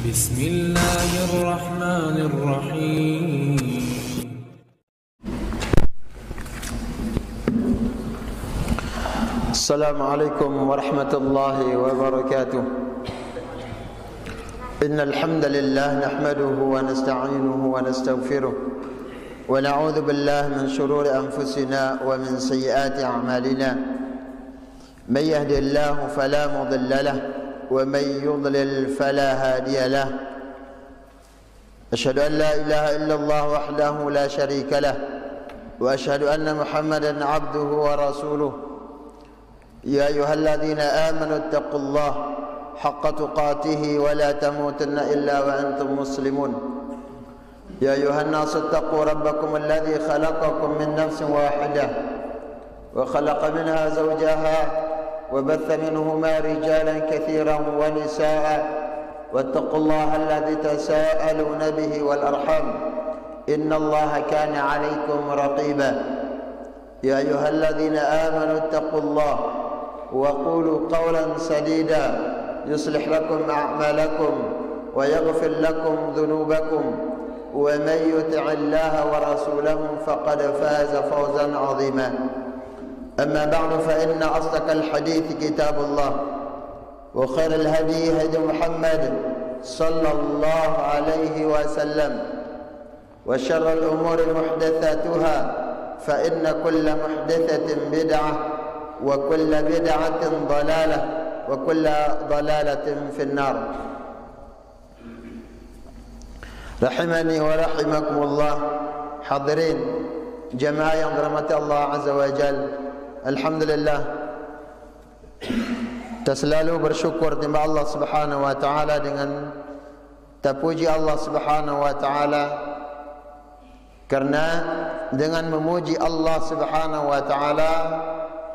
بسم الله الرحمن الرحيم. السلام عليكم ورحمة الله وبركاته. إن الحمد لله نحمده ونستعينه ونستغفره ونعوذ بالله من شرور أنفسنا ومن سيئات أعمالنا. من يهد الله فلا مضل له ومن يضلل فلا هادي له. أشهد أن لا إله إلا الله وحده لا شريك له وأشهد أن محمدا عبده ورسوله. يا أيها الذين آمنوا اتقوا الله حق تقاته ولا تموتن إلا وأنتم مسلمون. يا أيها الناس اتقوا ربكم الذي خلقكم من نفس واحدة وخلق منها زوجها وبث منهما رجالا كثيرا ونساء واتقوا الله الذي تساءلون به والأرحام إن الله كان عليكم رقيبا. يا أيها الذين آمنوا اتقوا الله وقولوا قولا سديدا يصلح لكم أعمالكم ويغفر لكم ذنوبكم ومن يطع الله ورسوله فقد فاز فوزا عظيما. أما بعد فإن أصدق الحديث كتاب الله وخير الهدي هدي محمد صلى الله عليه وسلم وشر الأمور محدثاتها فإن كل محدثة بدعة وكل بدعة ضلالة وكل ضلالة في النار. رحمني ورحمكم الله. Hadirin jemaah yang dirahmati Allah Azza wa Jal, alhamdulillah, kita selalu bersyukur kepada Allah Subhanahu wa taala dengan terpuji Allah Subhanahu wa taala, karena dengan memuji Allah Subhanahu wa taala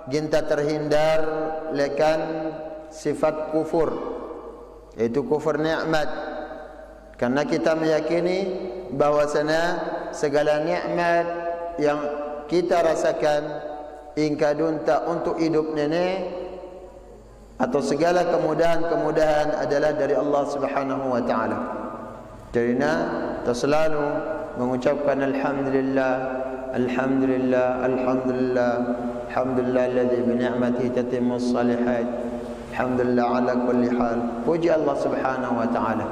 kita terhindar lekan sifat kufur, yaitu kufur nikmat. Karena kita meyakini bahwasanya segala nikmat yang kita rasakan ingkadunta untuk hidup nenek atau segala kemudahan-kemudahan adalah dari Allah Subhanahu wa taala. Karena kita selalu mengucapkan alhamdulillah, alhamdulillah, alhamdulillah, alhamdulillah alladzi bi ni'matihi tatimmus shalihat. Alhamdulillah ala kulli hal. Puji Allah Subhanahu wa taala.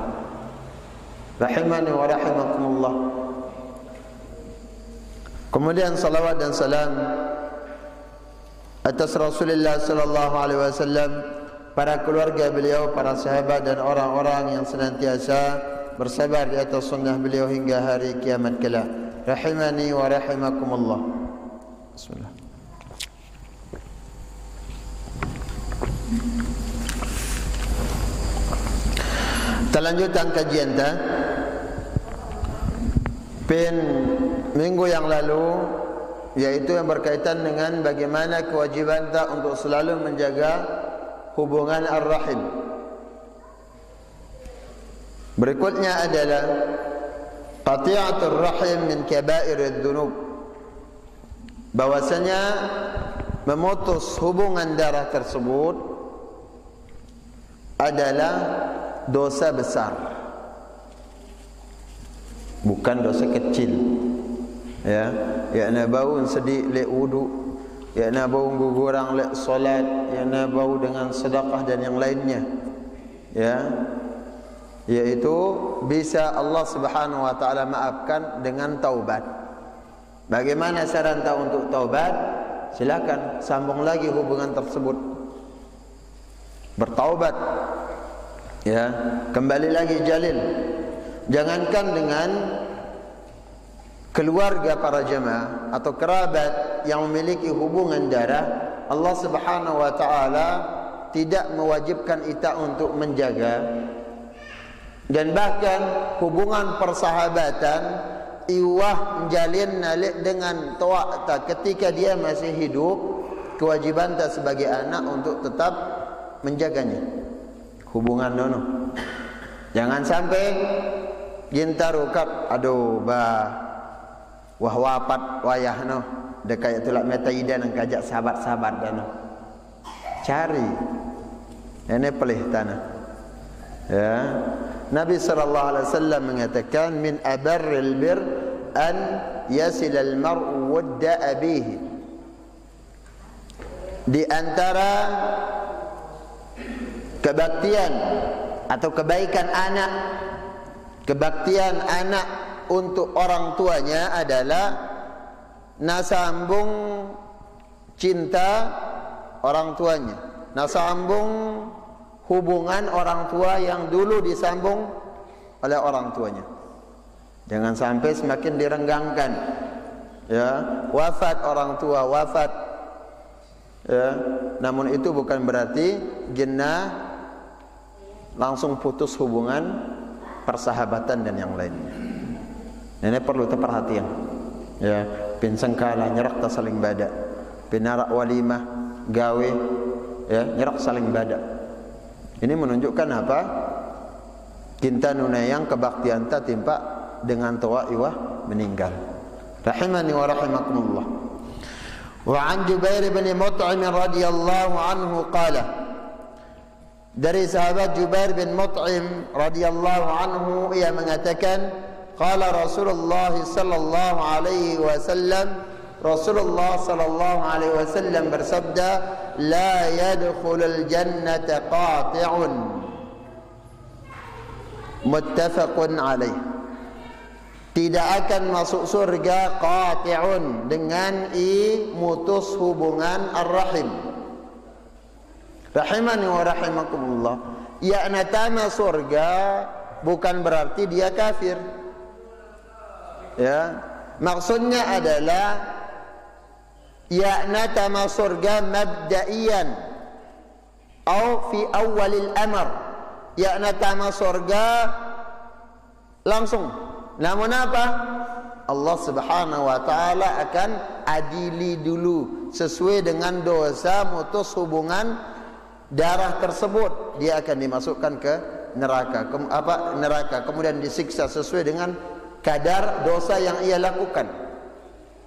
Rahimani wa rahimakumullah. Kemudian salawat dan salam atas Rasulullah sallallahu alaihi wasallam, para keluarga beliau, para sahabat dan orang-orang yang senantiasa bersabar di atas sunnah beliau hingga hari kiamat kelak. Rahimani wa rahimakumullah. Bismillah. Kita lanjutkan kajian kita. Minggu yang lalu, yaitu yang berkaitan dengan bagaimana kewajiban kita untuk selalu menjaga hubungan ar-rahim. Berikutnya adalah qati'atur rahim min kaba'irudz dzunub. Bahwasanya memutus hubungan darah tersebut adalah dosa besar, bukan dosa kecil. Ya, nak bau sedik lek wudu, nak bau gugurang lek solat, nak bau dengan sedekah dan yang lainnya. Ya, yaitu bisa Allah Subhanahu wa taala maafkan dengan taubat. Bagaimana saran kita untuk taubat? Silakan sambung lagi hubungan tersebut, bertaubat. Ya, kembali lagi jalil. Jangankan dengan keluarga para jemaah atau kerabat yang memiliki hubungan darah, Allah Subhanahu wa taala tidak mewajibkan kita untuk menjaga. Dan bahkan hubungan persahabatan iwah menjalin nalik dengan toak ta ketika dia masih hidup, kewajiban ta sebagai anak untuk tetap menjaganya. Hubungan nono. Jangan sampai gintar ukap aduh bah wah wapat wayah no dekat tulak meta idan ang kajak sahabat-sahabat dan no. Cari ini pelih tanah. Ya, Nabi SAW mengatakan min abarril bir an yasilal mar'u wadda abihi. Di antara kebaktian atau kebaikan anak untuk orang tuanya adalah nasambung cinta orang tuanya, nasambung hubungan orang tua yang dulu disambung oleh orang tuanya. Jangan sampai semakin direnggangkan, ya, wafat orang tua, wafat, ya, namun itu bukan berarti genah langsung putus hubungan persahabatan dan yang lainnya. Ini perlu perhatian, ya, pin sengkala nyerak tak saling bada, pinarak walimah gawe, ya, nyerak saling bada. Ini menunjukkan apa? Cinta nunayang kebaktian ta timpa dengan tua iwah meninggal. Rahimani wa rahimakumullah. Wa an Jubair bin Mut'im radhiyallahu anhu qala, dari sahabat Jubair bin Mut'im radhiyallahu anhu ia mengatakan, qala Rasulullah sallallahu alaihi wasallam, Rasulullah sallallahu alaihi wasallam bersabda, la yadkhulul jannata qati'un, muttafaqun alaih. Tidak akan masuk surga qati'un, dengan mutus hubungan ar-rahim. Rahimani wa rahimakumullah. Yakna tama surga bukan berarti dia kafir, ya, maksudnya adalah yakna tama surga mabda'iyan atau fi awalil amr, yakna tama surga langsung. Namun apa? Allah Subhanahu wa taala akan adili dulu sesuai dengan dosa mutus hubungan darah tersebut. Dia akan dimasukkan ke neraka, neraka, kemudian disiksa sesuai dengan kadar dosa yang ia lakukan.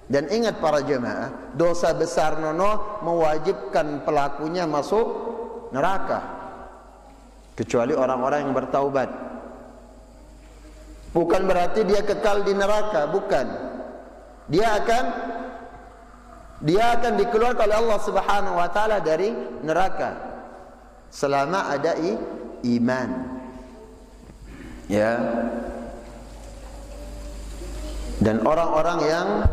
Dan ingat para jemaah, dosa besar nono mewajibkan pelakunya masuk neraka, kecuali orang-orang yang bertaubat. Bukan berarti dia kekal di neraka, bukan. Dia akan dikeluarkan oleh Allah Subhanahu wa taala dari neraka selama ada iman. Ya. Dan orang-orang yang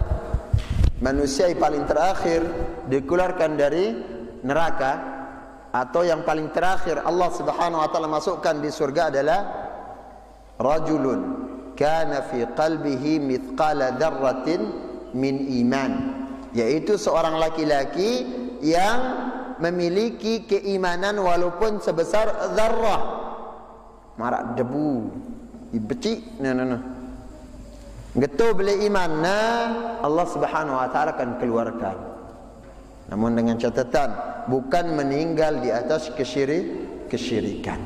manusia yang paling terakhir dikeluarkan dari neraka, atau yang paling terakhir Allah Subhanahu wa taala masukkan di surga adalah rajulun kana fi qalbihi mithqala dzarratin min iman, yaitu seorang laki-laki yang memiliki keimanan walaupun sebesar zarrah, marak debu dibecik getu beli iman, Allah Subhanahu wa taala akan keluarkan. Namun dengan catatan bukan meninggal di atas kesyirikan.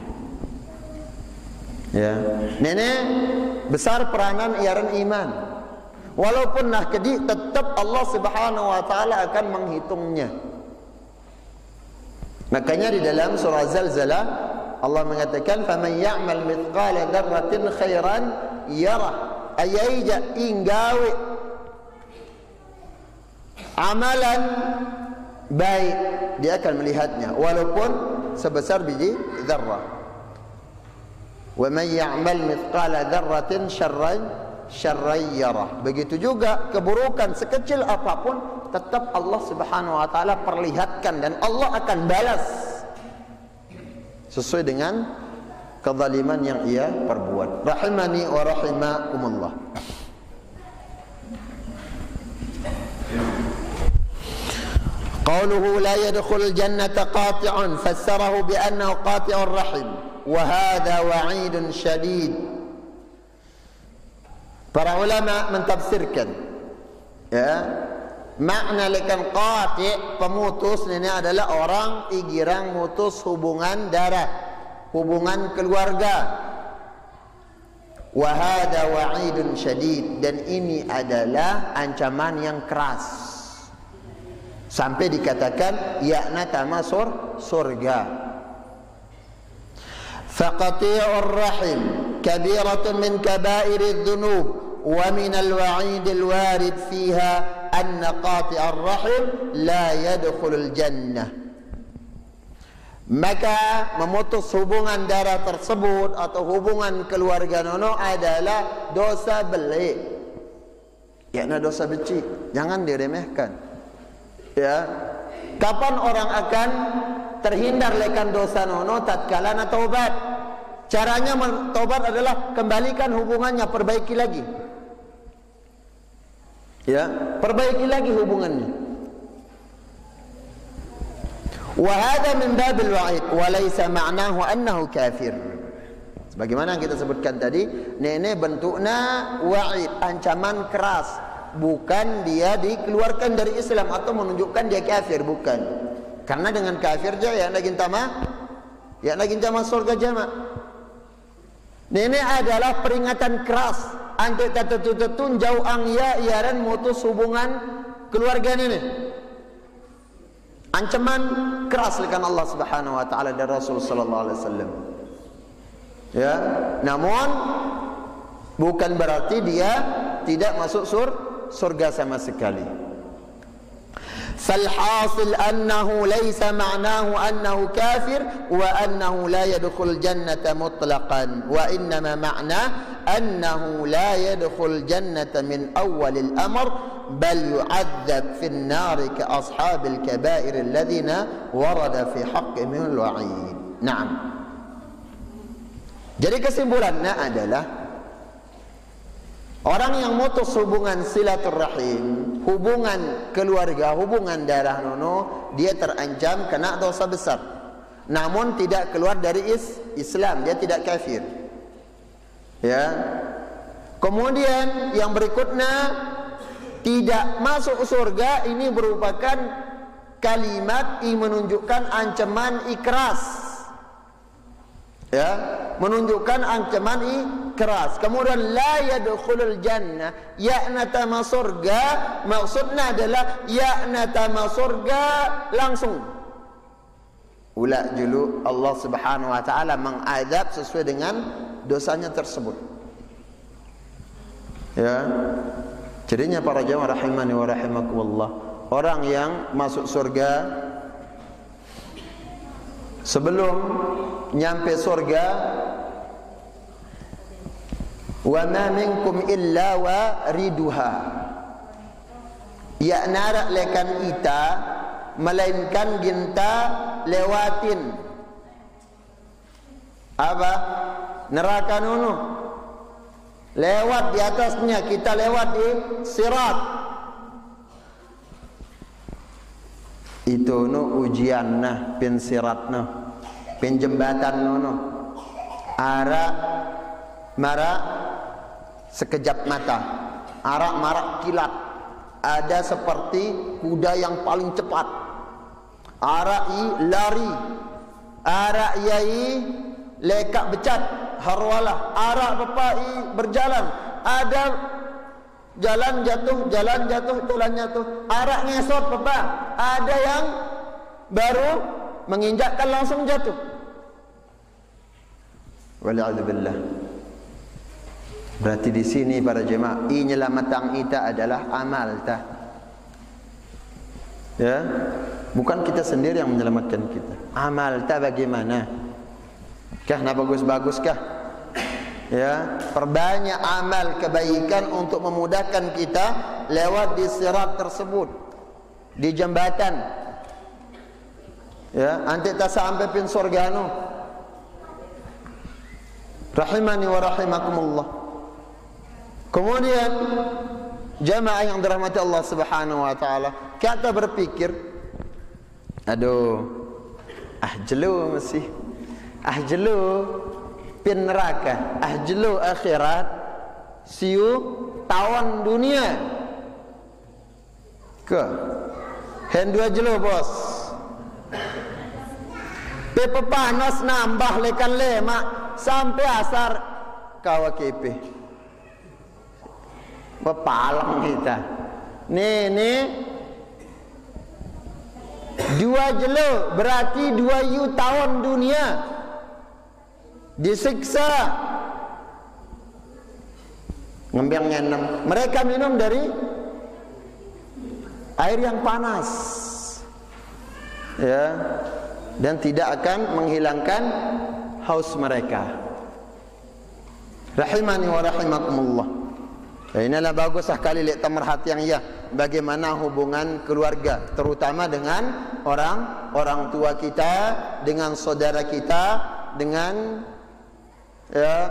Ya, nenek besar peranan iaran iman. Walaupun nak kedi, tetap Allah Subhanahu wa taala akan menghitungnya. Makanya di dalam surah Zalzalah Allah mengatakan, "Faman ya'mal mithqala dzarratin khairan yarah." Ayaija inggawe amalan baik, dia akan melihatnya walaupun sebesar biji zarrah. Wa man ya'mal mithqala dzarratin syarran yarah. Begitu juga keburukan sekecil apapun tetap Allah Subhanahu wa taala perlihatkan, dan Allah akan balas sesuai dengan kezaliman yang ia perbuat. Rahimani wa rahimakumullah. Qauluhu la yadkhulul jannata qati'un fassarahu bi annahu qati'ur rahim, wa hadha wa'idun syadid. Para ulama mentafsirkan, ya, makna lekan qati', pemutus, ini adalah orang igirang mutus hubungan darah, hubungan keluarga. Wa hadza wa'idun syadid, dan ini adalah ancaman yang keras. Sampai dikatakan yakna tamasur surga. faqati'ur rahim kabiratun min kaba'iridz dzunub wa minal wa'idil warid fiha anna qati'ar rahim la yadkhulul jannah. Maka memutus hubungan darah tersebut atau hubungan keluarga nono adalah dosa belik, yakni dosa benci. Jangan diremehkan. Ya, kapan orang akan terhindar lekan dosa nono? Tatkala na taubat. Caranya taubat adalah kembalikan hubungannya, perbaiki lagi. Ya, perbaiki lagi hubungannya. Wa hadha min babil wa'id wa laysa ma'nahu annahu kafir. Sebagaimana yang kita sebutkan tadi, ini bentuknya wa'id, ancaman keras, bukan dia dikeluarkan dari Islam atau menunjukkan dia kafir, bukan. Karena dengan kafir dia lagi surga jama. Ini adalah peringatan keras anti tatutun jauh angya iaran mutus hubungan keluarga ini. Ancaman keras lekan Allah Subhanahu wa taala dan Rasul sallallahu alaihi wasallam. Ya, namun bukan berarti dia tidak masuk surga sama sekali. فالحاصل أنه ليس معناه أنه كافر وأنه لا يدخل الجنة مطلقا وإنما معناه أنه لا يدخل الجنة من أول الأمر بل يعذب في النار كأصحاب الكبائر الذين ورد في حقهم الوعيد. نعم. Jadi kesimpulannya adalah orang yang mutus hubungan silaturrahim, hubungan keluarga, hubungan darah nono, dia terancam kena dosa besar. Namun tidak keluar dari Islam, dia tidak kafir. Ya. Kemudian yang berikutnya, tidak masuk surga ini merupakan kalimat yang menunjukkan ancaman ikhlas. Ya, menunjukkan ancaman keras. Kemudian la yadkhulul jannah, yakna tama surga, maksudnya adalah yakna tama surga langsung. Ula julu Allah Subhanahu wa taala mengadab sesuai dengan dosanya tersebut. Ya. Jadinya para jamaah rahimani wa rahimakumullah, orang yang masuk surga sebelum nyampe surga, wa ma minkum illa wariduha, ya narak lekan ita melainkan ginta lewatin apa neraka nono, lewat di atasnya, kita lewat di sirat. Itu no ujian nah pin sirat no pin jembatan no arak marak sekejap mata, arak marak kilat, ada seperti kuda yang paling cepat, arak lari, arak yai lekak becat harwalah, arak bapai berjalan, ada jalan jatuh, tulan jatuh, arak ngesot papa, ada yang baru menginjakkan langsung jatuh. Wala'adzubillah. Berarti di sini para jemaah, penyelamatan kita adalah amal tah. Ya, bukan kita sendiri yang menyelamatkan kita. Amal tah bagaimana? Kah na bagus-bagus kah? Ya, perbanyak amal kebaikan untuk memudahkan kita lewat di sirat tersebut, di jembatan. Ya, nanti tak sampai pin surga no. Rahimani wa rahimakumullah. Kemudian jamaah yang dirahmati Allah Subhanahu wa taala, kita berpikir, aduh, jelu masih, jelu pin neraka, jelu akhirat, siu tawan dunia. Ke hen dua jelu bos. Pepe panas nambah lekan lemak sampai asar kawakipi. Bepalang kita. Nih dua jelo berarti 2 yu tahun dunia. disiksa. Ngembang ngenem. Mereka minum dari air yang panas, ya, dan tidak akan menghilangkan haus mereka. Rahimani wa rahimakumullah. Inilah bagus sekali lihat merhatian ya, bagaimana hubungan keluarga, terutama dengan orang tua kita, dengan saudara kita, dengan ya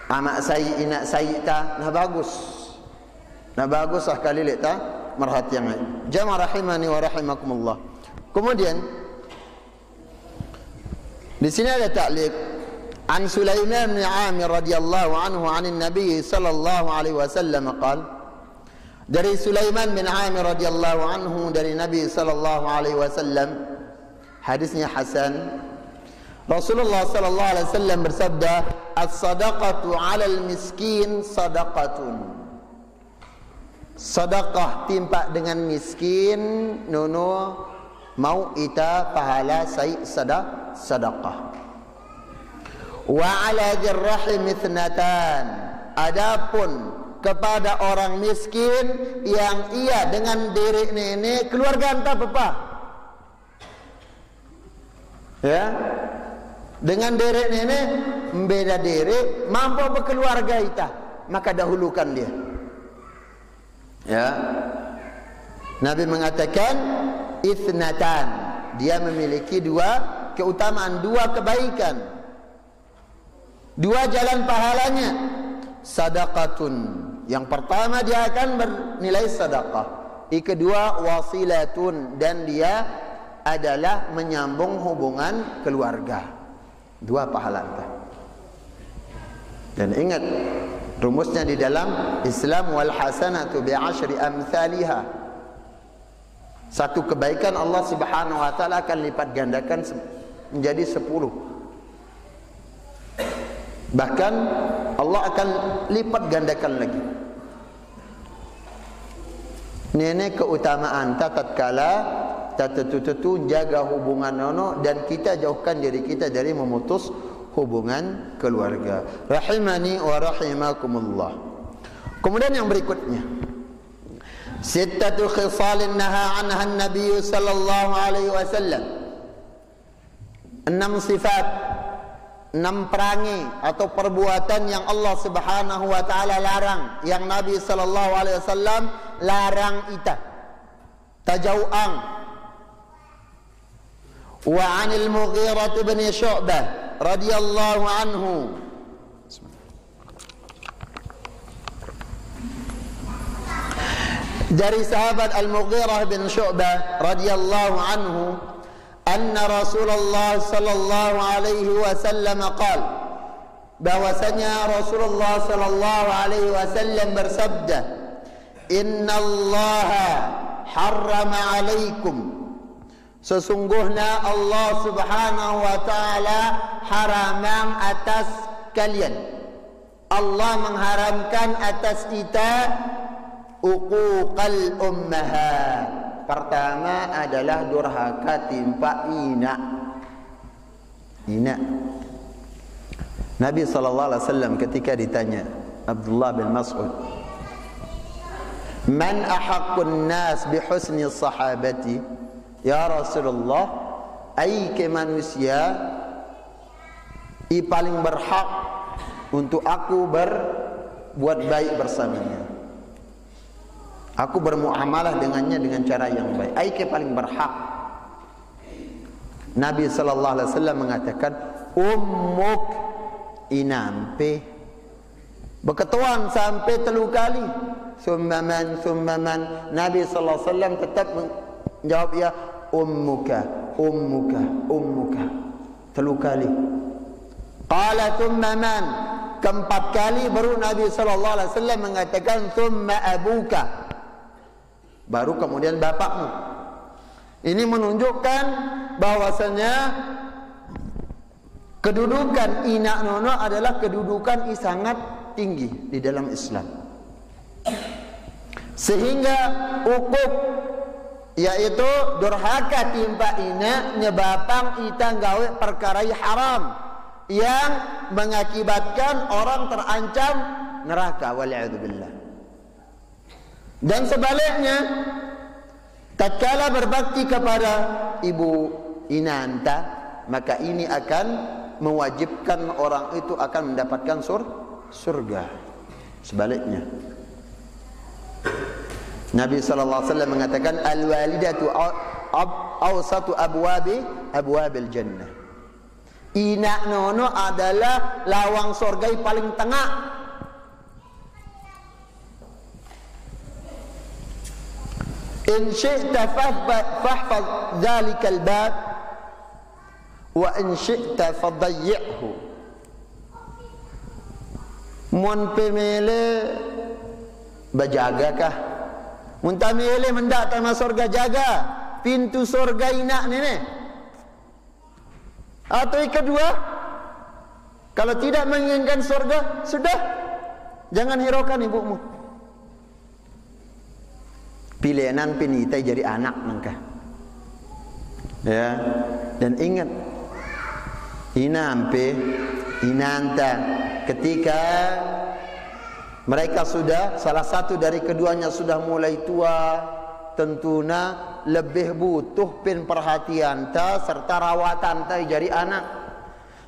amak saya, inak saya ta. Nah bagus sekali lihat ta merhatian. Jamaah rahimani wa rahimakumullah. Kemudian di sini ada taklif. An Sulaiman bin Amir radhiyallahu anhu 'anil Nabi sallallahu alaihi wasallam qala. Dari Sulaiman bin Amir radhiyallahu anhu dari Nabi sallallahu alaihi wasallam, hadisnya hasan. Rasulullah sallallahu alaihi wasallam bersabda, "As-sadaqatu 'alal miskin sadaqatun." Sedekah timpa dengan miskin nono mau ita pahala sai sedekah. Wa 'ala dzirrahim ithnatan. Adapun kepada orang miskin yang ia dengan diri nenek keluarga entah apa. Ya. Dengan diri nenek membeda diri mampu berkeluarga ita, maka dahulukan dia. Ya. Nabi mengatakan ithnatan. Dia memiliki dua keutamaan, dua kebaikan. Dua jalan pahalanya. Sadaqatun. Yang pertama dia akan bernilai sedekah. Yang kedua wasilatun, dan dia adalah menyambung hubungan keluarga. Dua pahala itu. Dan ingat rumusnya di dalam Islam, wal hasanatu bi asyri amsalha. Satu kebaikan Allah Subhanahu wa taala akan lipat gandakan menjadi 10. Bahkan Allah akan lipat gandakan lagi. Ini keutamaan tatkala tetu jaga hubungan nono, dan kita jauhkan diri kita dari memutus hubungan keluarga. Rahimani wa rahimakumullah. Kemudian yang berikutnya, sittatu khisalin naha anha an-nabiy sallallahu alaihi wasallam. 6 sifat, 6 perangai atau perbuatan yang Allah Subhanahu wa taala larang, yang Nabi sallallahu alaihi wasallam larang ita. Tajau'an. Wa 'anil Mughirah bin Syu'bah radhiyallahu anhu. Dari sahabat Al-Mughirah bin Syu'bah radhiyallahu anhu, anna Rasulullah sallallahu alaihi wasallam qala, bahwasanya Rasulullah sallallahu alaihi wasallam bersabda, innallaha harrama alaikum, sesungguhnya Allah Subhanahu wa taala haramkan atas kalian, Allah mengharamkan atas kita uquqal ummahat. Pertama adalah durhaka timpa inak. Nabi SAW ketika ditanya Abdullah bin Mas'ud, man ahaqqun nas bihusni sahabati, ya Rasulullah, ai ke manusia i paling berhak untuk aku berbuat baik bersamanya, aku bermuamalah dengannya dengan cara yang baik. Aike paling berhak. Nabi sallallahu alaihi wasallam mengatakan, ummuk, inampe. Berketuan sampai 3 kali. Summaman. Nabi sallallahu alaihi wasallam tetap menjawab ya, ummuka. 3 kali. Qala summaman. Keempat kali baru Nabi sallallahu alaihi wasallam mengatakan summa abuka. Baru kemudian bapakmu. Ini menunjukkan bahwasanya kedudukan inak nono adalah kedudukan sangat tinggi di dalam Islam. Sehingga uquq, yaitu durhaka timpa inak, nyebabang ita gawe perkara haram, yang mengakibatkan orang terancam neraka, wal'iyadzubillah. Dan sebaliknya, tatkala berbakti kepada ibu inanta, maka ini akan mewajibkan orang itu akan mendapatkan surga. Sebaliknya, Nabi SAW mengatakan, al-walidatu awsatu abwabil jannah. Inak nono adalah lawang surga paling tengah. In syi'ta fahfaz dzalikal bab wa in syi'ta fadayyi'hu. Mun pemele bajagakah? Mun tamele mendak tanah surga, jaga pintu surga inak ni. Atau yang kedua, kalau tidak menginginkan surga, sudah jangan hiraukan ibumu. Pilihan pinitai jadi anak nangka. Ya, dan ingat, inanta ketika mereka sudah, salah satu dari keduanya sudah mulai tua, tentunya lebih butuh perhatian ta serta rawatan ta jadi anak.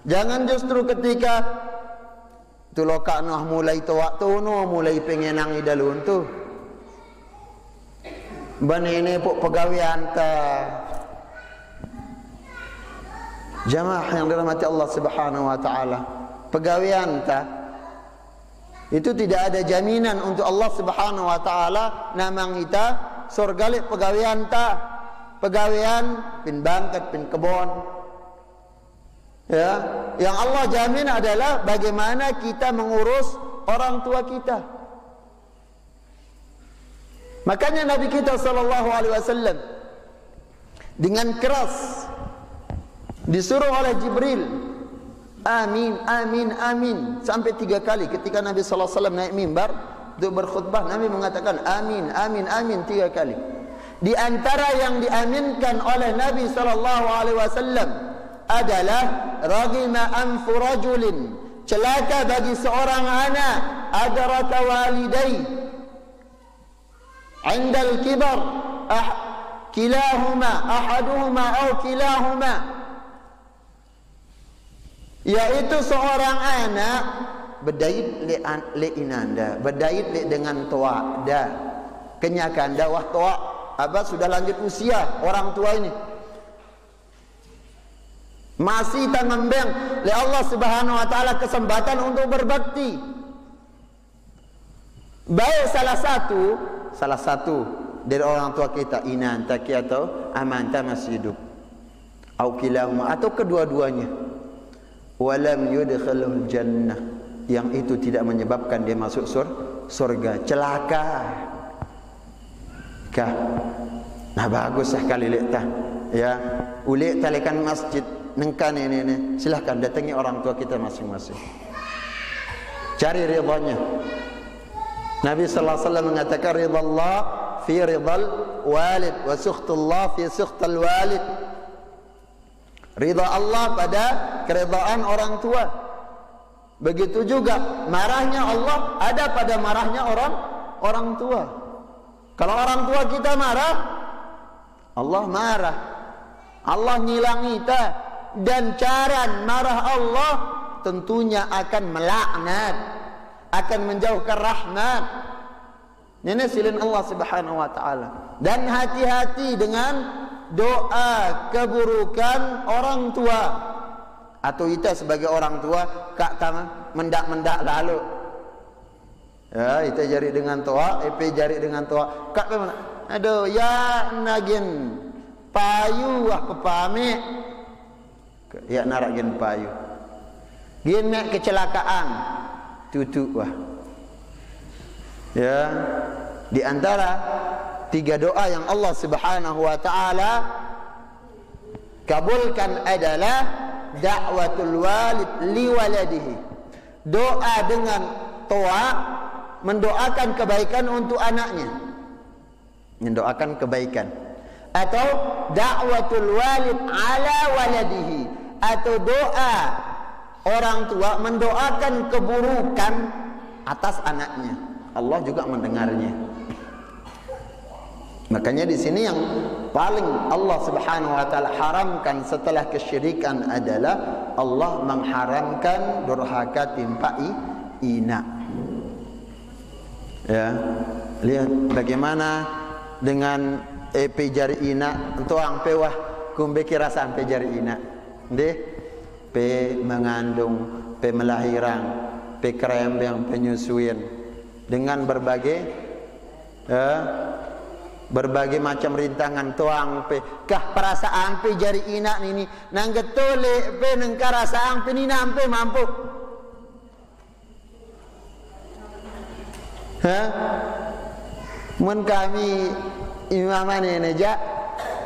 Jangan justru ketika tuloka noh mulai tua tuno mulai pengenang idalun tu. Ban ini puk pegawaian ta. Jamaah yang dirahmati Allah Subhanahu wa taala, pegawaian ta itu tidak ada jaminan untuk Allah Subhanahu wa taala namang kita surga lek pegawaian ta. Pegawaian pin bangkat pin kebon. Ya, yang Allah jamin adalah bagaimana kita mengurus orang tua kita. Makanya Nabi kita sallallahu alaihi wasallam dengan keras disuruh oleh Jibril, amin, amin, amin, sampai 3 kali. Ketika Nabi sallallahu alaihi wasallam naik mimbar untuk berkhutbah, Nabi mengatakan amin, amin, amin 3 kali. Di antara yang diaminkan oleh Nabi sallallahu alaihi wasallam adalah ragima anfu rajulin, celaka bagi seorang anak adraka walidai indal kibar kilahuma ahaduhuma atau kilahuma, yaitu seorang anak berdait le inanda, berdait le dengan tua da kenyakan dawah tua abah sudah lanjut usia orang tua ini masih tak membeng le Allah Subhanahu wa taala kesempatan untuk berbakti. Baik salah satu dari orang tua kita inanta ki atau amanta masih hidup au kilahuma atau kedua-duanya, walam yudkhilul jannah, yang itu tidak menyebabkan dia masuk surga, celaka kah. Nah bagus sekali lekta ya, ulik talikan masjid nengkan ini silahkan datangi orang tua kita masing-masing, cari ridhanya. Nabi sallallahu alaihi wasallam mengatakan ridallah fi ridal walid wa sukhtullah fi sukhtal walid. Ridha Allah pada keridhaan orang tua. Begitu juga marahnya Allah ada pada marahnya orang tua. Kalau orang tua kita marah, Allah marah. Allah ngilang kita, dan cara marah Allah tentunya akan melaknat, akan menjauhkan rahmat. Ini silin Allah Subhanahu wa taala. Dan hati-hati dengan doa keburukan orang tua. Atau kita sebagai orang tua kak tama mendak-mendak lalu. Ya, kita jari dengan tua, jari dengan tua. Kak mana? Aduh, ya nagin payu wah pepame. Ya naragin payu. Gin mek kecelakaan. Tutu wah. Ya, di antara 3 doa yang Allah Subhanahu wa taala kabulkan adalah da'watul walid li waladihi. Doa dengan tua mendoakan kebaikan untuk anaknya. Mendoakan kebaikan. Atau da'watul walid ala waladihi, atau doa orang tua mendoakan keburukan atas anaknya, Allah juga mendengarnya. Makanya di sini yang paling Allah Subhanahu wa taala haramkan setelah kesyirikan adalah Allah mengharamkan durhaka timpai ina. Ya, lihat bagaimana dengan pe jari ina, tuang pe wah kumbe kira sampai jari ina. Ndeh, pe mengandung, pe melahirang, pe kerembang, penyusuin dengan berbagai macam rintangan tuang pe kah perasaan pe jari ina ini nang getole pe nang karasaan pe ni nampe mampu mun kami imaman ini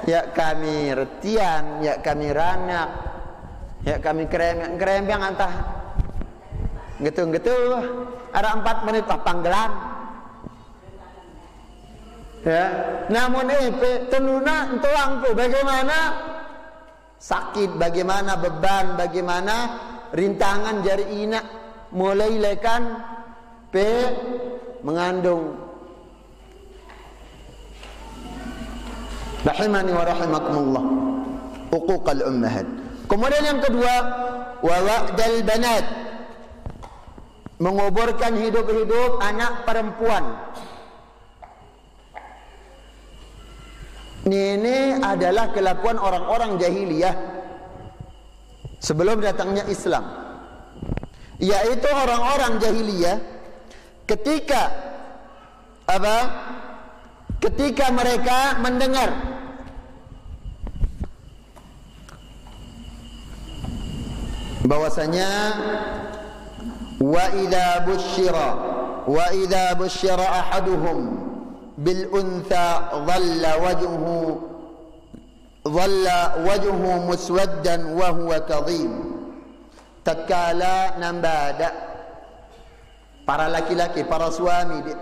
ya kami retian, ya kami ranak, ya kami kerembang antah gitu-gitu ada 4 menit panggelan. Ya, namun tenuna tuang pe bagaimana sakit, bagaimana beban, bagaimana rintangan jari ina mulai lekan pe mengandung. Rahimani wa rahimakumullah, uquqal ummahat. Kemudian yang kedua, wa wa'dal banat, menguburkan hidup-hidup anak perempuan. Ini adalah kelakuan orang-orang jahiliyah sebelum datangnya Islam. Yaitu orang-orang jahiliyah ketika ketika mereka mendengar bahwasanya wa idza busyira ahaduhum bil untha dhalla wajhuhu muswaddan wa huwa kadhim. Tatkala nambada para laki-laki, para suami di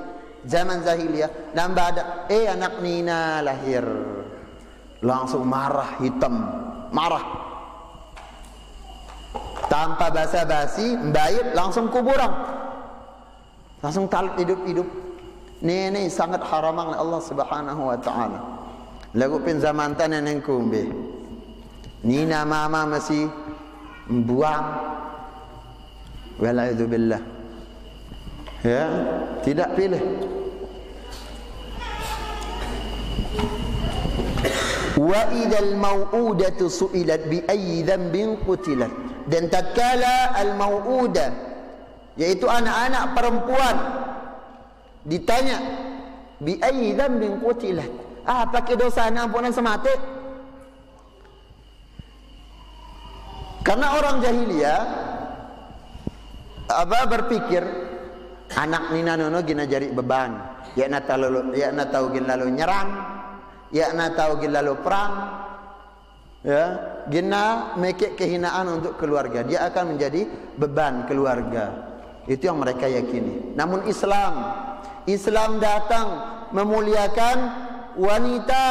zaman jahiliyah nambada anak nina lahir, langsung marah, hitam marah, tanpa basa-basi mbait langsung kuburan, langsung talut hidup-hidup. Ini sangat haramang Allah Subhanahu wa taala. Lagu pin zaman tanan yang kumbe. Nina mama masih buang. Wala'idzu billah. Ya, tidak pilih. Wa idzal mau'udatu su'ilat bi ayyi dhanbin qutilat. Dan tatkala al-mau'udah, yaitu anak-anak perempuan, ditanya bi ayyi dhanbin qutilat, apa dosa ampunan semati? Karena orang jahiliyah berpikir anak nina nono gina jari beban, ya na tahu gina lalu nyerang, ya na tahu gina lalu perang, ya gina make kehinaan untuk keluarga, dia akan menjadi beban keluarga. Itu yang mereka yakini. Namun Islam datang memuliakan wanita.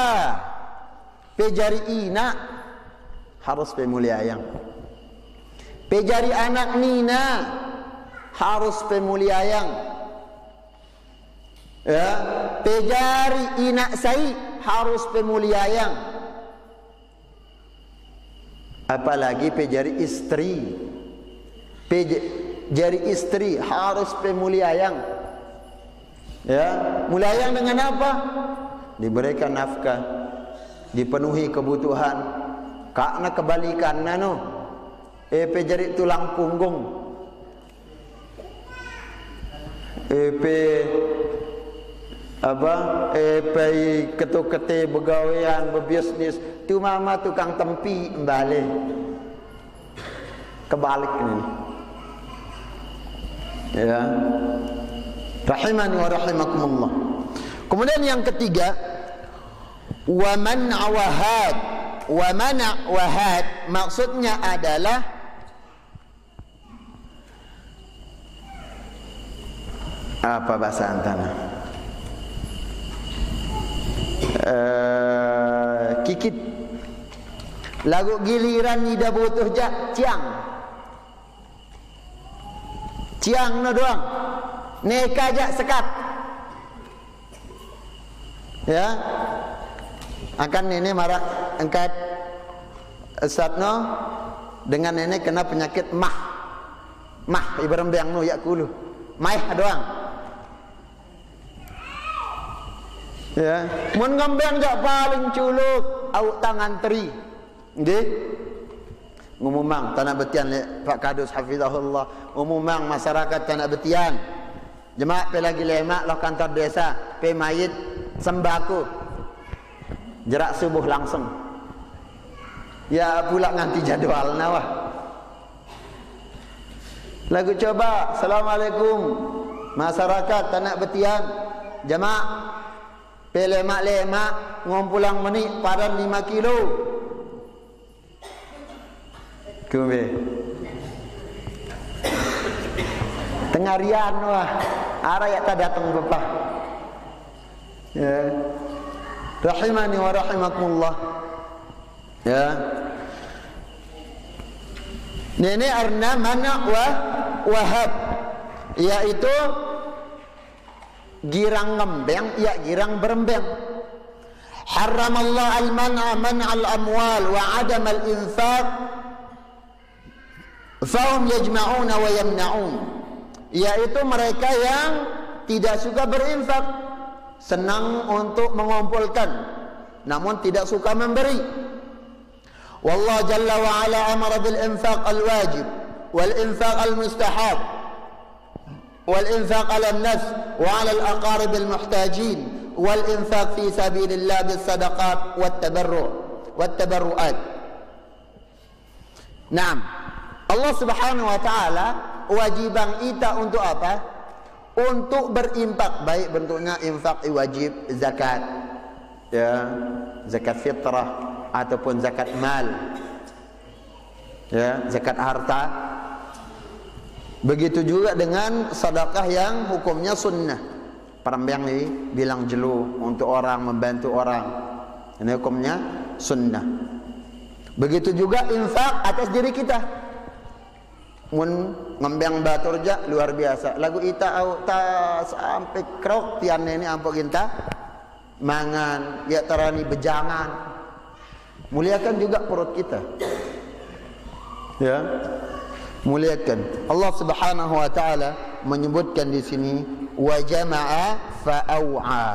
Pejari ina harus pemuliaan. Pejari anak nina harus pemuliaan. Ya, pejari ina sai harus pemuliaan. Apalagi pejari istri. Pejari istri harus pemuliaan. Ya, muliaan dengan apa? Diberikan nafkah, dipenuhi kebutuhan. Karena kebalikan nano, pejari tulang punggung, ketuk-kete begawean, berbisnis, tu mama tukang tempi balik. Kebalik ini. Ya. Rahimani wa rahimakumullah. Kemudian yang ketiga, wa man'a wahad. Wa mana' wahad maksudnya adalah apa bahasa antara? Kikit. Lagu giliran ni dah butuh ciang. ciang no doang. Neka jak sekat. Ya. Akan nenek marah angkat Ustadno dengan nenek kena penyakit mah ibarat beang no yak kulu. Maih doang. Ya, mun ngembang jak paling culuk au tangan teri. Nggih. Ngumumang tanah betian Pak Kadus hafizahullah, ngumumang masyarakat tanah betian. Jemaah pe lagi lemak lah kantor desa, pe mayit sembako. Jerak subuh langsung. Ya pula nganti jadwal nawah. Lagu coba, Assalamualaikum masyarakat tanah betian. Jemaah pe lemak-lemak ngompulang menik padan 5 kilo. Kumbe. Tengarian wah. Ara ya tak datang bapak. Ya. Rahimani wa rahimakumullah. Ya. Nenek arna mana wahab, yaitu girang ngembeng, ya girang berembeng. Haramallah al-man'a man'al amwal wa 'adam al-infaq fahum yajma'una wa yamna'un, yaitu mereka yang tidak suka berinfak, senang untuk mengumpulkan namun tidak suka memberi. Wallahu jalla wa ala amara bil infaq al wajib wal infaq al mustahab wal infaq ala an-nafs wa ala al aqarib al muhtajin wal infaq fi sabilillah bis sadaqat wat tabarru'at. Naam, Allah Subhanahu wa taala wajibang ita untuk apa? Untuk berinfak, baik bentuknya infak wajib zakat, ya, zakat fitrah ataupun zakat mal, ya, zakat harta. Begitu juga dengan sedekah yang hukumnya sunnah. Perembang ini bilang jelu untuk orang, membantu orang, ini hukumnya sunnah. Begitu juga infak atas diri kita. Mun ngembang batur jak luar biasa. Lagu ita au ta sampai krok tian ini ampok kita mangan ya terani bejangan. Muliakan juga perut kita. Ya. Muliakan. Allah Subhanahu wa taala menyebutkan di sini wa jama'a fa'au'a.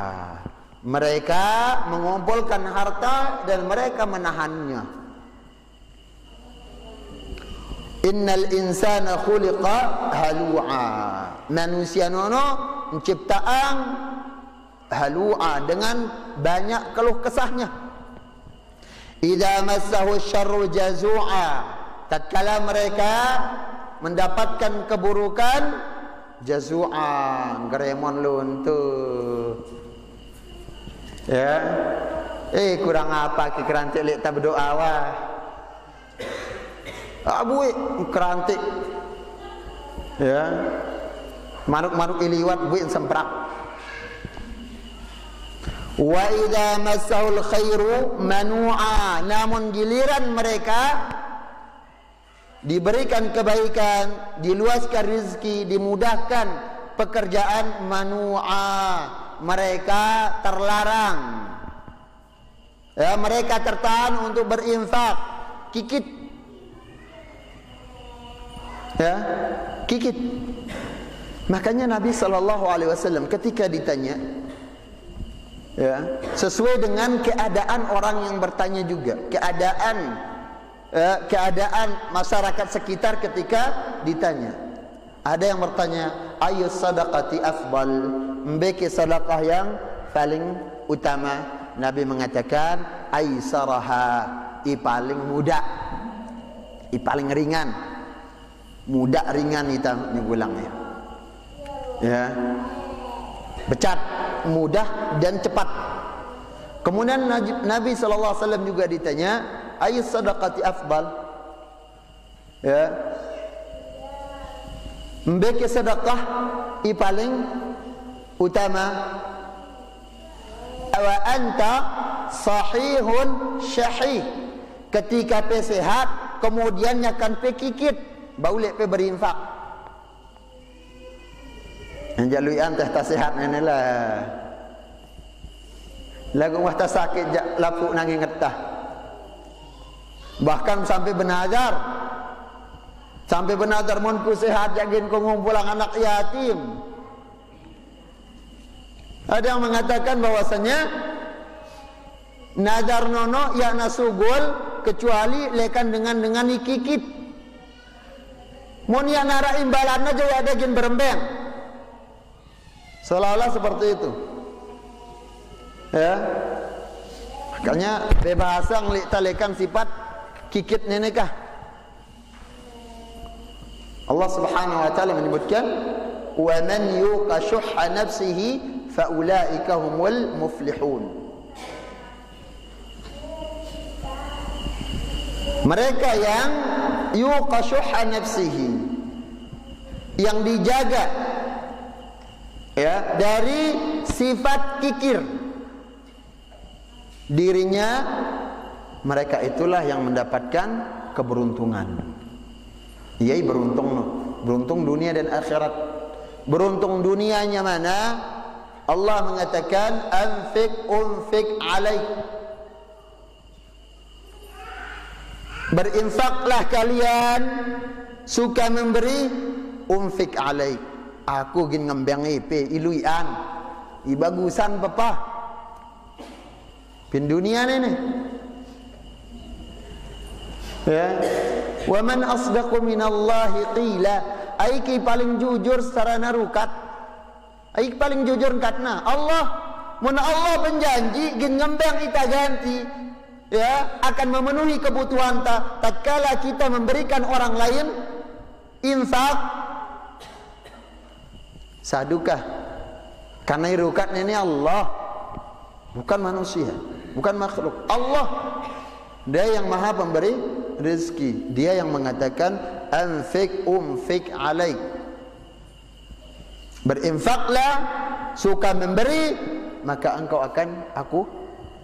Mereka mengumpulkan harta dan mereka menahannya. Innal insana khuliqa halu'a. Manusia nono ciptaan halu'a, dengan banyak keluh kesahnya. Idza massahu syarru jazu'a. Tatkala mereka mendapatkan keburukan, jazu'a, geremon luntuh. Ya. Kurang apa ki kerantik lek tak berdoa wah. Abuik kerantik, ya, maruk-maruk iliwat buik semprak. Wa idza massahul khairu manu'a. Namun giliran mereka diberikan kebaikan, diluaskan rezeki, dimudahkan pekerjaan, manu'a, mereka terlarang. Ya, mereka tertahan untuk berinfak, kikit. Ya, kikit. Makanya Nabi SAW ketika ditanya, ya, sesuai dengan keadaan orang yang bertanya juga, keadaan masyarakat sekitar ketika ditanya. Ada yang bertanya, ayu sadaqati afdal, mbeki sedekah yang paling utama. Nabi mengatakan, aisaraha, paling mudah, paling ringan. Mudah ringan itu nyugulangnya. Ya. Becat, mudah dan cepat. Kemudian Nabi SAW juga ditanya, ayus sadaqati afdal. Ya. Mbeki sedekah paling utama. Wa anta sahihun syahih. Ketika pe sehat, kemudian akan pe kikit, baulek pe berinfak. Yang jaluian teh tak sihat ini lah. Lagu wah tak sakit lapuk nangis ngetah. Bahkan sampai benazar. Sampai benazar mun ku sehat jagin ku ngumpulang anak yatim. Ada yang mengatakan bahwasanya nazar nono ya nasugul kecuali lekan dengan ikikit. Mun ya nara imbalan aja ya daging berembeng. Seolah-olah seperti itu. Ya. Makanya bebasa ngelitalekan sifat kikit nenekah. Allah Subhanahu wa taala menyebutkan wa man yuqa syuhha nafsihi fa ulaika humul muflihun. Mereka yang yuqa syuhha nafsihi, yang dijaga ya dari sifat kikir dirinya, mereka itulah yang mendapatkan keberuntungan. Yai beruntung dunia dan akhirat. Beruntung dunianya mana? Allah mengatakan unfik alaik, berinfaklah kalian, suka memberi, unfik alaik, aku gin ngembang pe iluian ibagusan papa pin dunia ni ya. Wa man asdaqu minallahi qila, aiki paling jujur secara narukat, aiki paling jujur katna Allah. Mun Allah berjanji gin ngembang ita ganti ya akan memenuhi kebutuhan tatkala kita memberikan orang lain infak. Sadukah? Karena irukat ini Allah, bukan manusia, bukan makhluk. Allah, Dia yang maha pemberi rezeki. Dia yang mengatakan unfik alaik, berinfaklah, suka memberi, maka engkau akan aku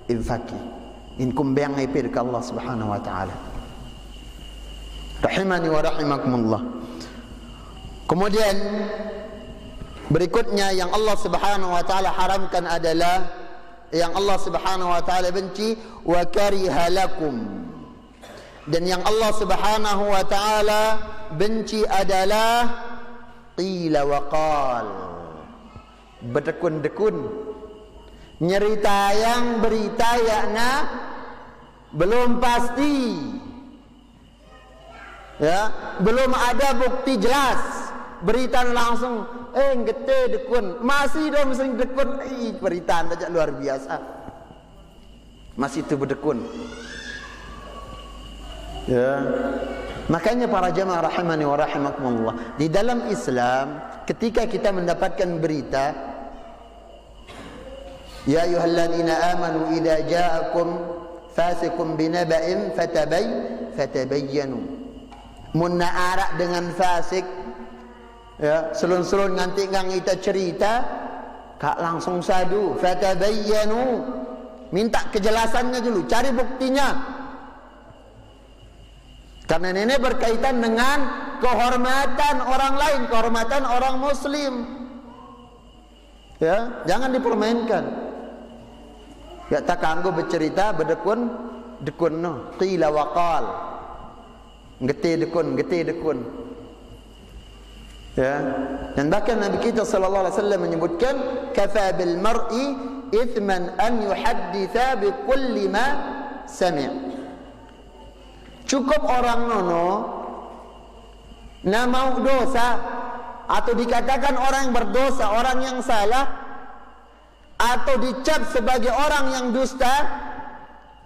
infaki. Inkum biang ipir ke Allah Subhanahu wa taala. Rahimani wa rahimakumullah. Kemudian berikutnya yang Allah Subhanahu wa taala haramkan adalah yang Allah Subhanahu wa taala benci, wa kariha lakum. Dan yang Allah Subhanahu wa taala benci adalah qila wa qal, berdekun-dekun, nyerita yang berita yakna belum pasti ya, belum ada bukti jelas, berita langsung gete dekun, masih dong sering dekun, berita saja luar biasa, masih itu berdekun ya. Makanya para jamaah rahimani wa rahimakumullah, di dalam Islam ketika kita mendapatkan berita, ya ayyuhalladzina amanu idza ja'akum fasiqun binaba'in fatabayyanu. Mun naarak dengan fasik ya, selun-selun nganti ngang kita cerita kak langsung sadu, fatabayyanu, minta kejelasannya dulu, cari buktinya. Karena ini berkaitan dengan kehormatan orang lain, kehormatan orang muslim ya, jangan dipermainkan ya. Tak kanggo bercerita berdekun no, qila wa qal, gete dekun ya. Dan bahkan Nabi kita sallallahu alaihi wasallam menyebutkan kafa bil mar'i ithman an yuhadditha bi kulli ma sami'. Cukup orang nono nama dosa, atau dikatakan orang yang berdosa, orang yang salah, atau dicap sebagai orang yang dusta,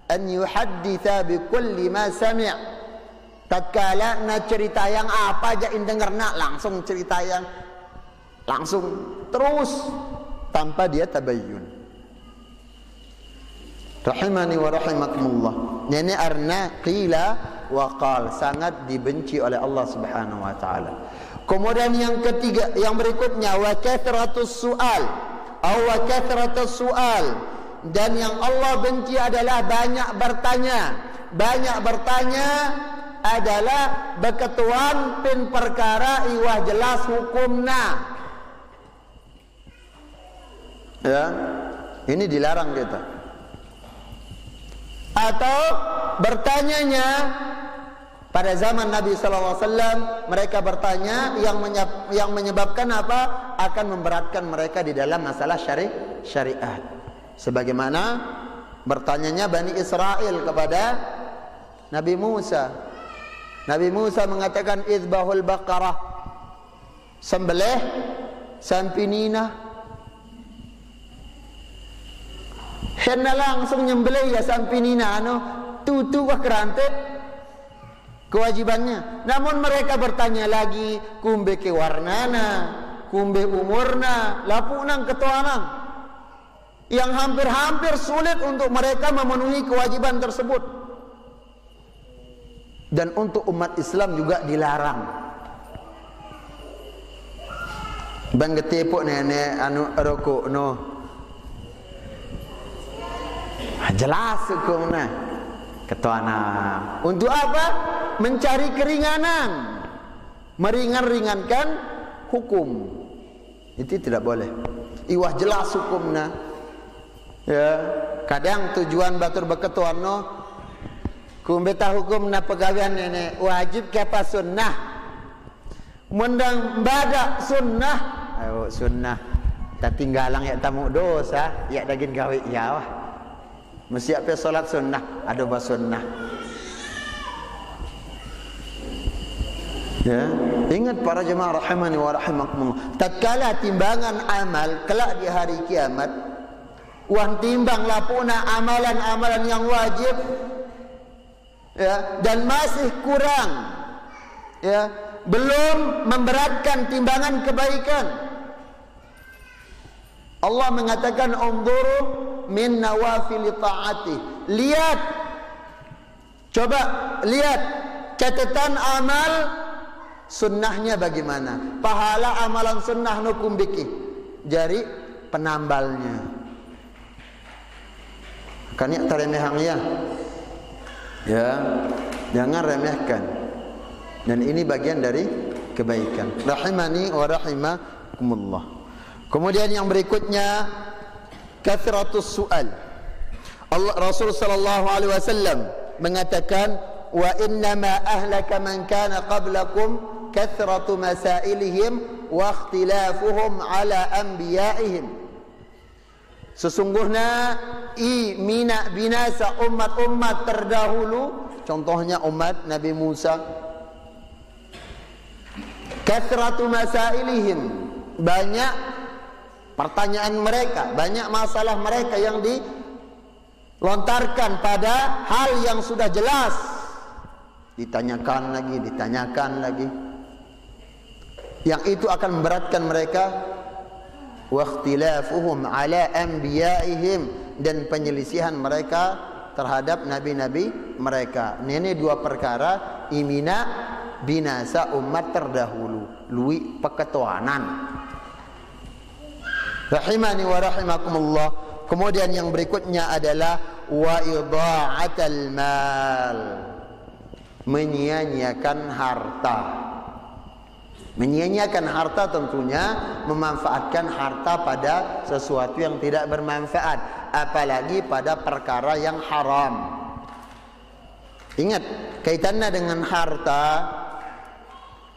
an yuhadditha bi kulli ma sami'. Tatkala na cerita yang apa aja dengar nak langsung cerita yang langsung terus tanpa dia tabayyun. Rahimani wa rahimakumullah. Ini arna qila wa qal, sangat dibenci oleh Allah Subhanahu wa taala. Kemudian yang ketiga, yang berikutnya wa kathratus su'al atau wa kathratus su'al, dan yang Allah benci adalah banyak bertanya. Banyak bertanya adalah berketuan pin perkara iwah jelas hukumna Ya, ini dilarang kita. Atau bertanyanya pada zaman Nabi SAW, mereka bertanya yang menyebabkan apa? Akan memberatkan mereka di dalam masalah syariat. Sebagaimana bertanyanya Bani Israel kepada Nabi Musa. Nabi Musa mengatakan idbahul baqarah, sembelih sampinina. Henna langsung nyembelih ya sampinina tutu wah kerantet kewajibannya. Namun mereka bertanya lagi, kumbe ke warnana, kumbe umurna, lapunang ketuanang, yang hampir-hampir sulit untuk mereka memenuhi kewajiban tersebut. Dan untuk umat Islam juga dilarang. Bang getepuk nenek rokok jelas hukumnya ketuana. Untuk apa? Mencari keringanan, meringankan hukum. Itu tidak boleh. Iwah jelas hukumnya. Ya, kadang tujuan batur beketuano kumbeta hukumna pegawaian nenek wajib ke apa sunnah. Mendang badak sunnah. Ayo sunnah. Tak tinggalang ya tamu dosa, ya daging gawe ya wah. Mesti apa solat sunnah, ada bah sunnah. Ya, ingat para jemaah rahimani wa rahimakumullah. Tatkala timbangan amal kelak di hari kiamat, wang timbang lapuna amalan-amalan yang wajib, ya, dan masih kurang, ya, belum memberatkan timbangan kebaikan. Allah mengatakan unzuru min nawafil ta'ati. Lihat, coba lihat catatan amal sunnahnya bagaimana. Pahala amalan sunnah nukum biki jari penambalnya. Kan ya teremehang ya. Ya, jangan remehkan. Dan ini bagian dari kebaikan. Rahimani wa rahimakumullah. Kemudian yang berikutnya kathratus su'al. Rasul sallallahu alaihi wasallam mengatakan wa innama ahlaka man kana qablakum kathratu masailihim wa ikhtilafuhum ala anbiya'ihim. Sesungguhnya binasa umat-umat terdahulu, contohnya umat Nabi Musa, kathratu masailihim, banyak pertanyaan mereka, banyak masalah mereka yang dilontarkan pada hal yang sudah jelas. Ditanyakan lagi. Yang itu akan memberatkan mereka. Wa ikhtilafuhum ala anbiya'ihim, dan penyelisihan mereka terhadap nabi-nabi mereka. Ini dua perkara imina binasa umat terdahulu, lui peketuanan. Rahimani wa rahimakumullah. Kemudian yang berikutnya adalah wa idha'atal mal, menyia-nyiakan harta. Menyia-nyiakan harta tentunya memanfaatkan harta pada sesuatu yang tidak bermanfaat, apalagi pada perkara yang haram. Ingat kaitannya dengan harta,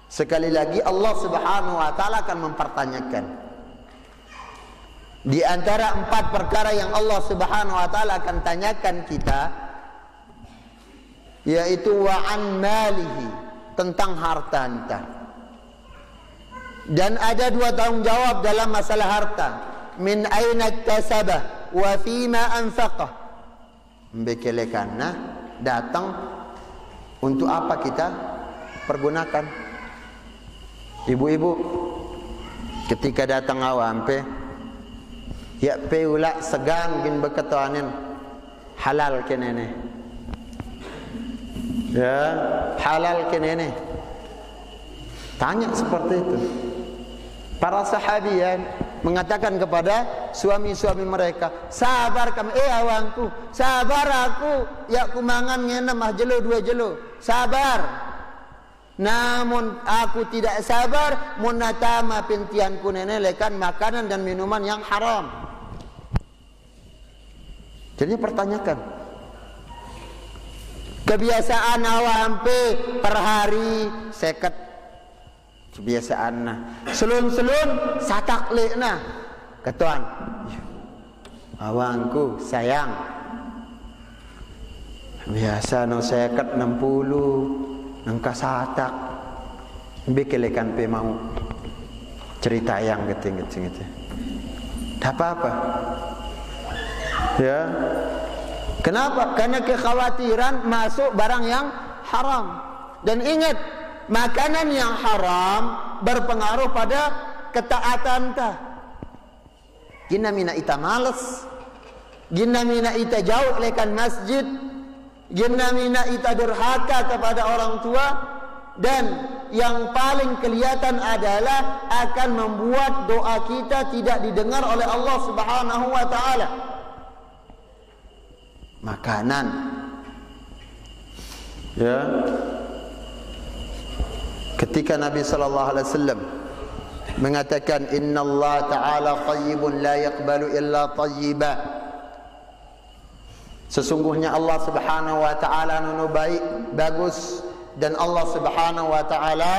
sekali lagi Allah Subhanahu wa taala akan mempertanyakan. Di antara 4 perkara yang Allah Subhanahu wa taala akan tanyakan kita, yaitu wa an malihi, tentang harta anta. Dan ada 2 tanggung jawab dalam masalah harta. Min aina iktasabah wa fima anfaqah. Mbekelekanna datang untuk apa kita pergunakan. Ibu-ibu ketika datang awampe, ya peula segang gin beketuanin halal kenene. Ya, halal kenene. Tanya seperti itu. Para sahabian mengatakan kepada suami-suami mereka, sabar kamu, awangku, sabar aku, ya kumangan ngena mah jelo 2 jelo, sabar. Namun aku tidak sabar, munatama pintianku nene lekan makanan dan minuman yang haram. Jadi pertanyakan. Kebiasaan awak hampe per hari seket kebiasaan nah. Selun-selun sataklik nah. Ketuan. Awangku sayang. Biasa no seket 60 nangka satak. Bikelekan pe mau cerita yang geting-geting itu. Tak apa-apa. Ya. Kenapa? Karena kekhawatiran masuk barang yang haram. Dan ingat, makanan yang haram berpengaruh pada ketaatan ta. Gina mina ita malas. Gina mina ita jauh lekan masjid. Gina mina ita durhaka kepada orang tua. Dan yang paling kelihatan adalah akan membuat doa kita tidak didengar oleh Allah Subhanahu wa taala. Makanan. Ya. Ketika Nabi sallallahu alaihi wasallam mengatakan innallaha ta'ala thayyibun la yaqbalu illa thayyiba. Sesungguhnya Allah Subhanahu wa taala nu baik, bagus, dan Allah Subhanahu wa taala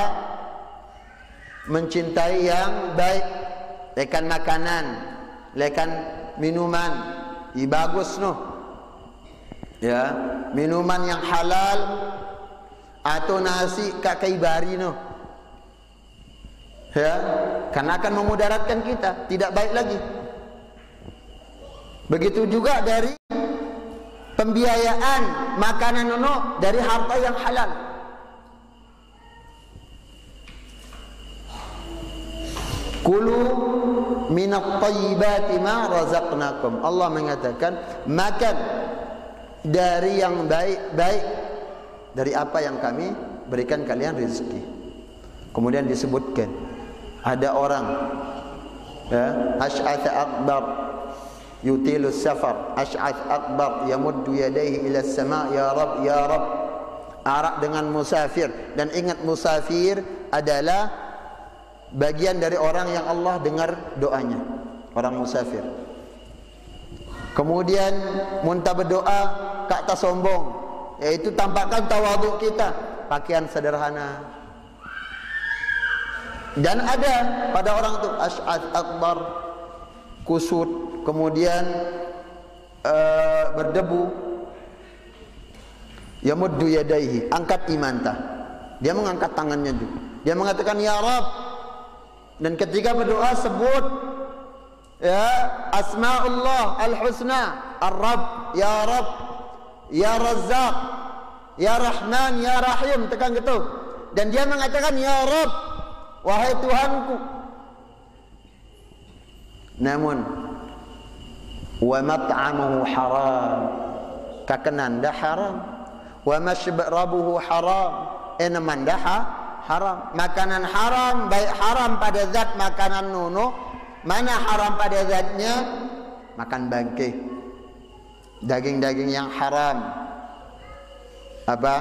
mencintai yang baik. Lekan makanan, lekan minuman, bagus noh. Ya, minuman yang halal atau nasi kakai bari noh. Ya, karena akan memudaratkan kita, tidak baik lagi. Begitu juga dari pembiayaan makanan nono dari harta yang halal. Kulu minat tayyibati ma razaqnakum. Allah mengatakan makan dari yang baik-baik dari apa yang kami berikan kalian rezeki. Kemudian disebutkan ada orang ya, Ash'ath akbar yutilu safar, Ash'ath akbar yamuddu yadayhi ila sama, ya Rab ya Rab. Arak dengan musafir, dan ingat musafir adalah bagian dari orang yang Allah dengar doanya, orang musafir. Kemudian muntah berdoa kak tak sombong, yaitu tampakkan tawaduk kita, pakaian sederhana. Dan ada pada orang itu Ash'ath akbar, kusut, kemudian berdebu, yamuddu yadaihi, angkat imantah, dia mengangkat tangannya juga, dia mengatakan ya Rab. Dan ketika berdoa sebut ya asma'ullah al-husna, ar-Rabb, ya Rabb, ya Razzaq, ya Rahman, ya Rahim, tekan gitu. Dan dia mengatakan ya Rabb, wahai Tuhanku. Namun wa mat'amuhu haram, kakenan dah haram. Wa mashrabuhu haram, enaman dah haram. Makanan haram, baik haram pada zat makanan nono. Mana haram pada zatnya? Makan bangkai, daging-daging yang haram. Apa?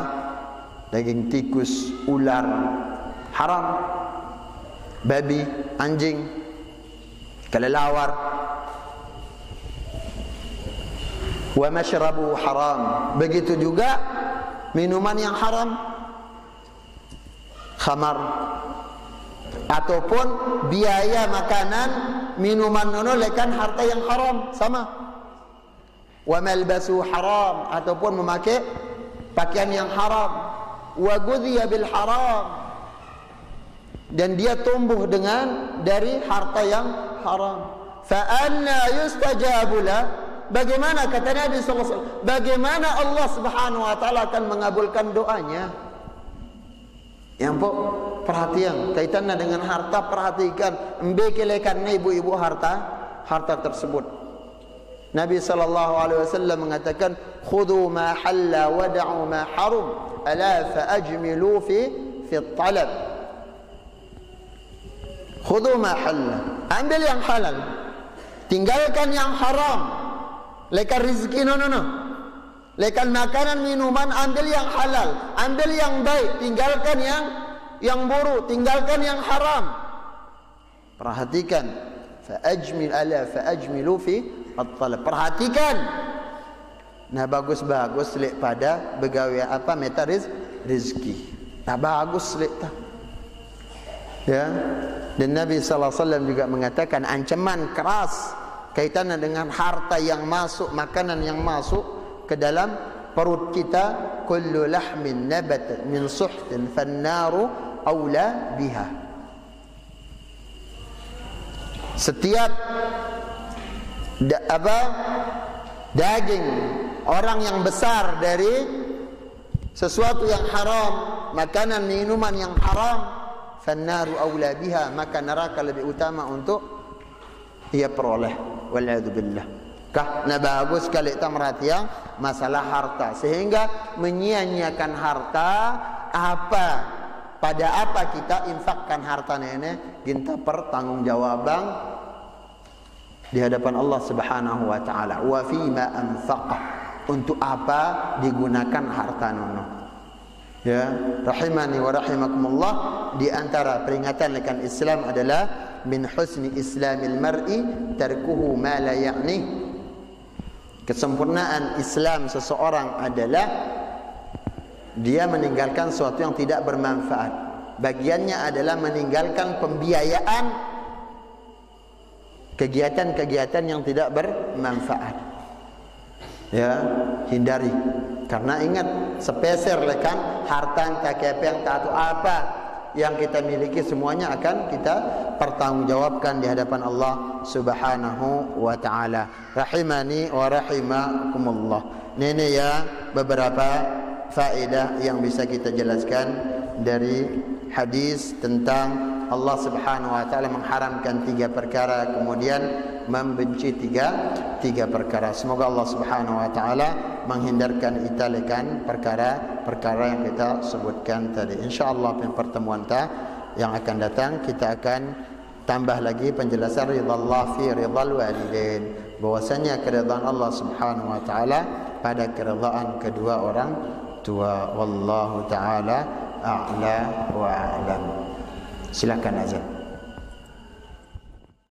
Daging tikus, ular, haram. Babi, anjing, kelelawar. Wa mashrabu haram. Begitu juga minuman yang haram, khamar, ataupun biaya makanan minuman nono lekan harta yang haram, sama. Wa malbasu haram, ataupun memakai pakaian yang haram. Wa gudhiya bil haram, dan dia tumbuh dengan dari harta yang haram. Fa anna yustajabu lah. Bagaimana, kata Nabi sallallahu alaihi wasallam, bagaimana Allah Subhanahu wa taala akan mengabulkan doanya? Yang pok perhatian kaitannya dengan harta, perhatikan embekelekan ibu-ibu harta tersebut. Nabi sallallahu alaihi wasallam mengatakan khudhu ma halla wad'u ma haram ala fa ajmilu fi talab. Khudhu ma halla, ambil yang halal, tinggalkan yang haram. Lekan rezeki no. Lekan makanan minuman, ambil yang halal, ambil yang baik, tinggalkan yang buruk, tinggalkan yang haram. Perhatikan, fa ajmilu fi at-talab. Perhatikan Nah bagus-bagus lek pada begawe apa meta rezeki. Nah bagus lek ta. Ya. Dan Nabi sallallahu alaihi wasallam juga mengatakan ancaman keras kaitannya dengan harta yang masuk, makanan yang masuk ke dalam perut kita, kullu lahmin nabat min suhtin fannaru aula biha. Setiap daging orang yang besar dari sesuatu yang haram, makanan minuman yang haram, fannaru aula biha, maka neraka lebih utama untuk ia peroleh. Wal'adzubillah. Kah na bagus sekali kita merhatikan masalah harta, sehingga menyia-nyiakan harta pada apa kita infakkan harta ini kita pertanggungjawaban di hadapan Allah Subhanahu wa taala. Wa fi ma anfaqa, untuk apa digunakan harta nono. Ya, rahimani wa rahimakumullah, di antara peringatan akan Islam adalah min husni islamil mar'i tarkuhu ma la ya'ni. Kesempurnaan Islam seseorang adalah dia meninggalkan sesuatu yang tidak bermanfaat. Bagiannya adalah meninggalkan pembiayaan kegiatan-kegiatan yang tidak bermanfaat. Ya, hindari. Karena ingat, sepeser lekan harta entah yang tak tahu apa yang kita miliki, semuanya akan kita pertanggungjawabkan di hadapan Allah Subhanahu wa taala. Rahimani wa rahimakumullah. Ini ya beberapa faedah yang bisa kita jelaskan dari hadis tentang Allah Subhanahu wa taala mengharamkan 3 perkara, kemudian membenci tiga perkara. Semoga Allah Subhanahu wa taala menghindarkan kita lekan perkara-perkara yang kita sebutkan tadi. Insyaallah pada pertemuan yang akan datang kita akan tambah lagi penjelasan ridallah fi ridal walidain, bahwasanya keridhaan Allah Subhanahu wa taala pada keridhaan kedua orang tua. Wallahu taala a'la wa a'lam. Silakan azan.